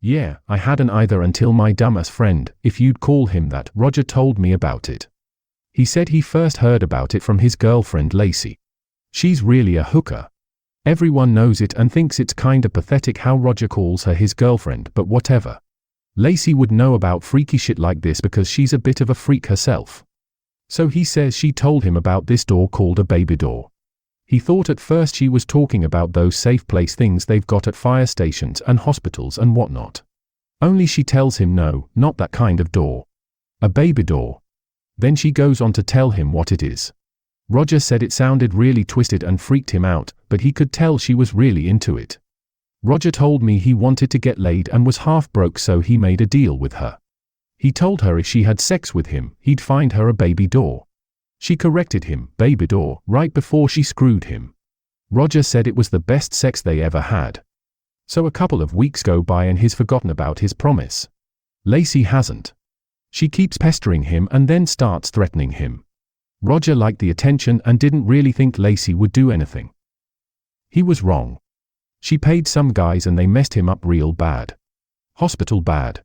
Yeah, I hadn't either until my dumbass friend, if you'd call him that, Roger told me about it. He said he first heard about it from his girlfriend Lacey. She's really a hooker. Everyone knows it and thinks it's kinda pathetic how Roger calls her his girlfriend, but whatever. Lacey would know about freaky shit like this because she's a bit of a freak herself. So he says she told him about this door called a baby door. He thought at first she was talking about those safe place things they've got at fire stations and hospitals and whatnot. Only she tells him no, not that kind of door. A baby door. Then she goes on to tell him what it is. Roger said it sounded really twisted and freaked him out, but he could tell she was really into it. Roger told me he wanted to get laid and was half broke, so he made a deal with her. He told her if she had sex with him, he'd find her a baby door. She corrected him, baby door, right before she screwed him. Roger said it was the best sex they ever had. So a couple of weeks go by and he's forgotten about his promise. Lacey hasn't. She keeps pestering him and then starts threatening him. Roger liked the attention and didn't really think Lacey would do anything. He was wrong. She paid some guys and they messed him up real bad. Hospital bad.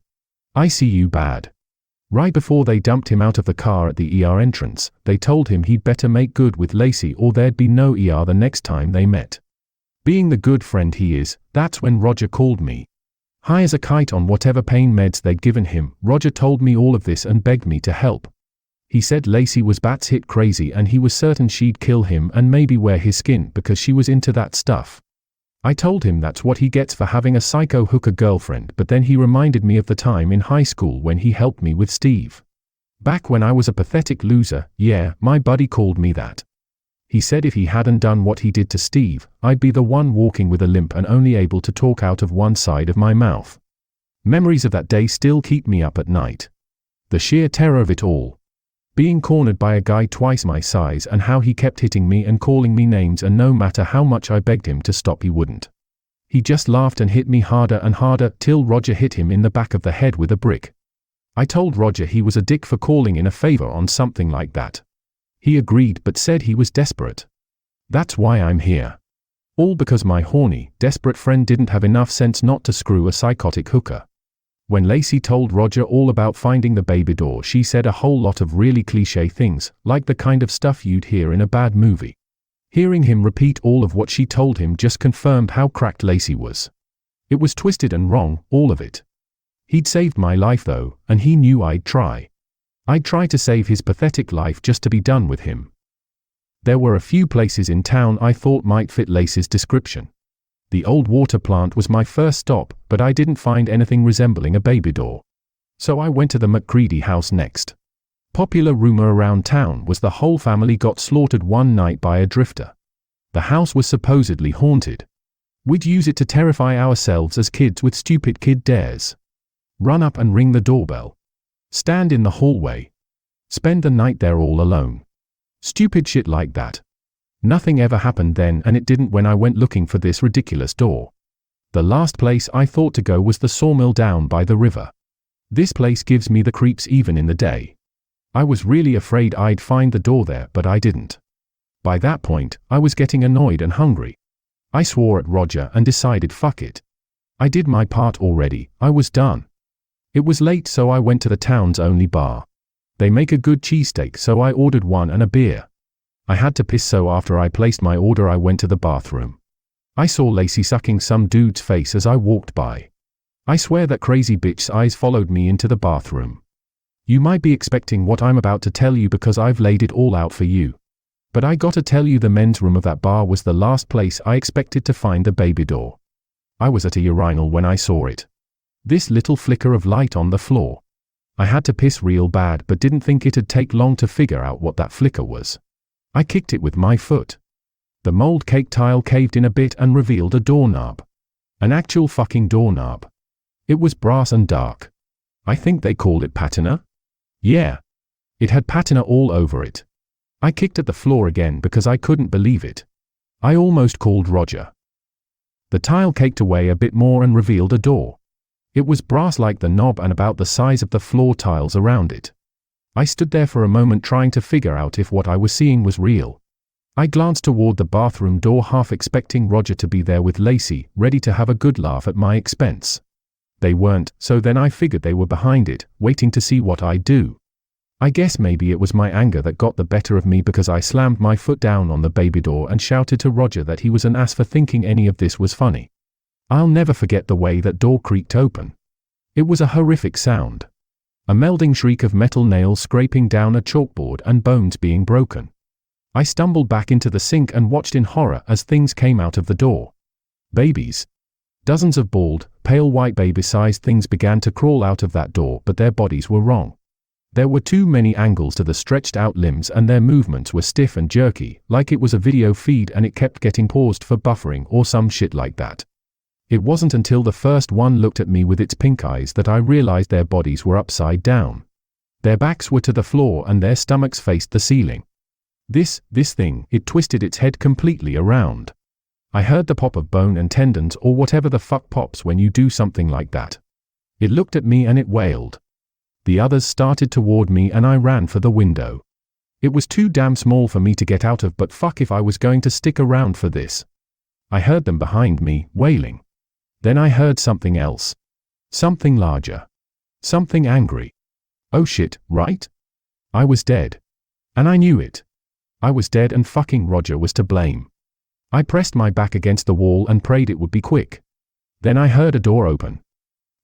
ICU bad. Right before they dumped him out of the car at the ER entrance, they told him he'd better make good with Lacey or there'd be no ER the next time they met. Being the good friend he is, that's when Roger called me. High as a kite on whatever pain meds they'd given him, Roger told me all of this and begged me to help. He said Lacey was batshit crazy and he was certain she'd kill him and maybe wear his skin because she was into that stuff. I told him that's what he gets for having a psycho hooker girlfriend, but then he reminded me of the time in high school when he helped me with Steve. Back when I was a pathetic loser, yeah, my buddy called me that. He said if he hadn't done what he did to Steve, I'd be the one walking with a limp and only able to talk out of one side of my mouth. Memories of that day still keep me up at night. The sheer terror of it all. Being cornered by a guy twice my size and how he kept hitting me and calling me names, and no matter how much I begged him to stop he wouldn't. He just laughed and hit me harder and harder till Roger hit him in the back of the head with a brick. I told Roger he was a dick for calling in a favor on something like that. He agreed but said he was desperate. That's why I'm here. All because my horny, desperate friend didn't have enough sense not to screw a psychotic hooker. When Lacey told Roger all about finding the baby door, she said a whole lot of really cliché things, like the kind of stuff you'd hear in a bad movie. Hearing him repeat all of what she told him just confirmed how cracked Lacey was. It was twisted and wrong, all of it. He'd saved my life though, and he knew I'd try. I'd try to save his pathetic life just to be done with him. There were a few places in town I thought might fit Lacey's description. The old water plant was my first stop, but I didn't find anything resembling a baby door. So I went to the McCready house next. Popular rumor around town was the whole family got slaughtered one night by a drifter. The house was supposedly haunted. We'd use it to terrify ourselves as kids with stupid kid dares. Run up and ring the doorbell. Stand in the hallway. Spend the night there all alone. Stupid shit like that. Nothing ever happened then, and it didn't when I went looking for this ridiculous door. The last place I thought to go was the sawmill down by the river. This place gives me the creeps even in the day. I was really afraid I'd find the door there, but I didn't. By that point, I was getting annoyed and hungry. I swore at Roger and decided fuck it. I did my part already, I was done. It was late, so I went to the town's only bar. They make a good cheesesteak, so I ordered one and a beer. I had to piss, so after I placed my order I went to the bathroom. I saw Lacey sucking some dude's face as I walked by. I swear that crazy bitch's eyes followed me into the bathroom. You might be expecting what I'm about to tell you because I've laid it all out for you. But I gotta tell you, the men's room of that bar was the last place I expected to find the baby door. I was at a urinal when I saw it. This little flicker of light on the floor. I had to piss real bad but didn't think it'd take long to figure out what that flicker was. I kicked it with my foot. The mold cake tile caved in a bit and revealed a doorknob. An actual fucking doorknob. It was brass and dark. I think they called it patina? Yeah. It had patina all over it. I kicked at the floor again because I couldn't believe it. I almost called Roger. The tile caked away a bit more and revealed a door. It was brass like the knob and about the size of the floor tiles around it. I stood there for a moment trying to figure out if what I was seeing was real. I glanced toward the bathroom door, half expecting Roger to be there with Lacey, ready to have a good laugh at my expense. They weren't, so then I figured they were behind it, waiting to see what I'd do. I guess maybe it was my anger that got the better of me because I slammed my foot down on the baby door and shouted to Roger that he was an ass for thinking any of this was funny. I'll never forget the way that door creaked open. It was a horrific sound. A melding shriek of metal nails scraping down a chalkboard and bones being broken. I stumbled back into the sink and watched in horror as things came out of the door. Babies. Dozens of bald, pale white baby-sized things began to crawl out of that door, but their bodies were wrong. There were too many angles to the stretched out limbs and their movements were stiff and jerky, like it was a video feed and it kept getting paused for buffering or some shit like that. It wasn't until the first one looked at me with its pink eyes that I realized their bodies were upside down. Their backs were to the floor and their stomachs faced the ceiling. This thing, it twisted its head completely around. I heard the pop of bone and tendons or whatever the fuck pops when you do something like that. It looked at me and it wailed. The others started toward me and I ran for the window. It was too damn small for me to get out of, but fuck if I was going to stick around for this. I heard them behind me, wailing. Then I heard something else. Something larger. Something angry. Oh shit, right? I was dead. And I knew it. I was dead and fucking Roger was to blame. I pressed my back against the wall and prayed it would be quick. Then I heard a door open.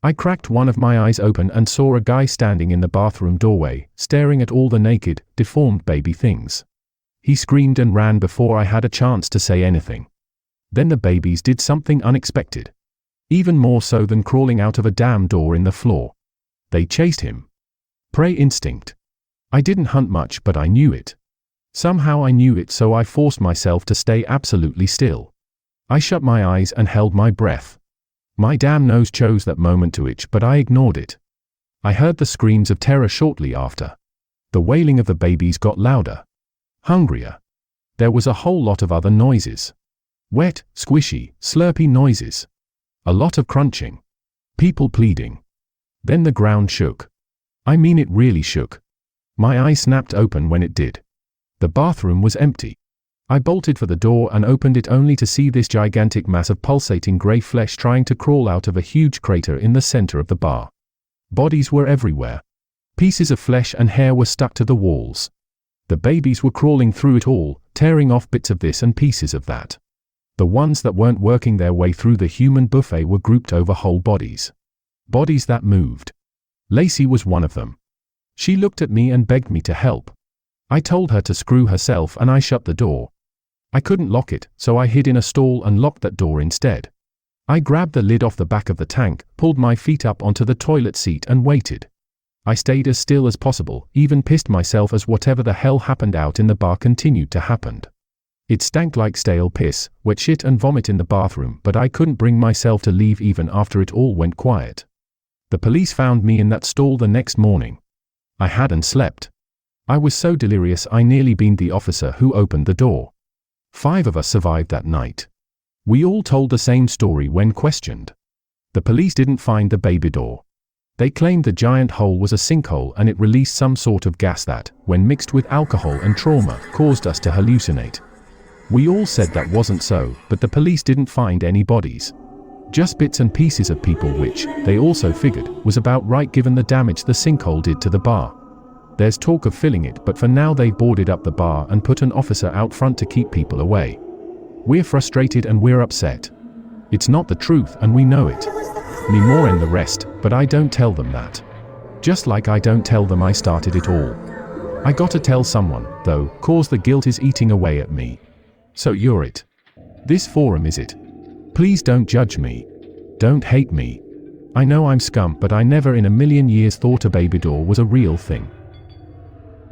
I cracked one of my eyes open and saw a guy standing in the bathroom doorway, staring at all the naked, deformed baby things. He screamed and ran before I had a chance to say anything. Then the babies did something unexpected. Even more so than crawling out of a damn door in the floor. They chased him. Prey instinct. I didn't hunt much, but I knew it. Somehow I knew it, so I forced myself to stay absolutely still. I shut my eyes and held my breath. My damn nose chose that moment to itch, but I ignored it. I heard the screams of terror shortly after. The wailing of the babies got louder. Hungrier. There was a whole lot of other noises. Wet, squishy, slurpy noises. A lot of crunching. People pleading. Then the ground shook. I mean, it really shook. My eye snapped open when it did. The bathroom was empty. I bolted for the door and opened it only to see this gigantic mass of pulsating grey flesh trying to crawl out of a huge crater in the center of the bar. Bodies were everywhere. Pieces of flesh and hair were stuck to the walls. The babies were crawling through it all, tearing off bits of this and pieces of that. The ones that weren't working their way through the human buffet were grouped over whole bodies. Bodies that moved. Lacey was one of them. She looked at me and begged me to help. I told her to screw herself and I shut the door. I couldn't lock it, so I hid in a stall and locked that door instead. I grabbed the lid off the back of the tank, pulled my feet up onto the toilet seat and waited. I stayed as still as possible, even pissed myself as whatever the hell happened out in the bar continued to happen. It stank like stale piss, wet shit and vomit in the bathroom, but I couldn't bring myself to leave even after it all went quiet. The police found me in that stall the next morning. I hadn't slept. I was so delirious I nearly beaned the officer who opened the door. 5 of us survived that night. We all told the same story when questioned. The police didn't find the baby door. They claimed the giant hole was a sinkhole and it released some sort of gas that, when mixed with alcohol and trauma, caused us to hallucinate. We all said that wasn't so, but the police didn't find any bodies. Just bits and pieces of people, which, they also figured, was about right given the damage the sinkhole did to the bar. There's talk of filling it, but for now they boarded up the bar and put an officer out front to keep people away. We're frustrated and we're upset. It's not the truth and we know it. Me more and the rest, but I don't tell them that. Just like I don't tell them I started it all. I gotta tell someone, though, cause the guilt is eating away at me. So you're it. This forum is it. Please don't judge me. Don't hate me. I know I'm scum, but I never in a million years thought a baby door was a real thing.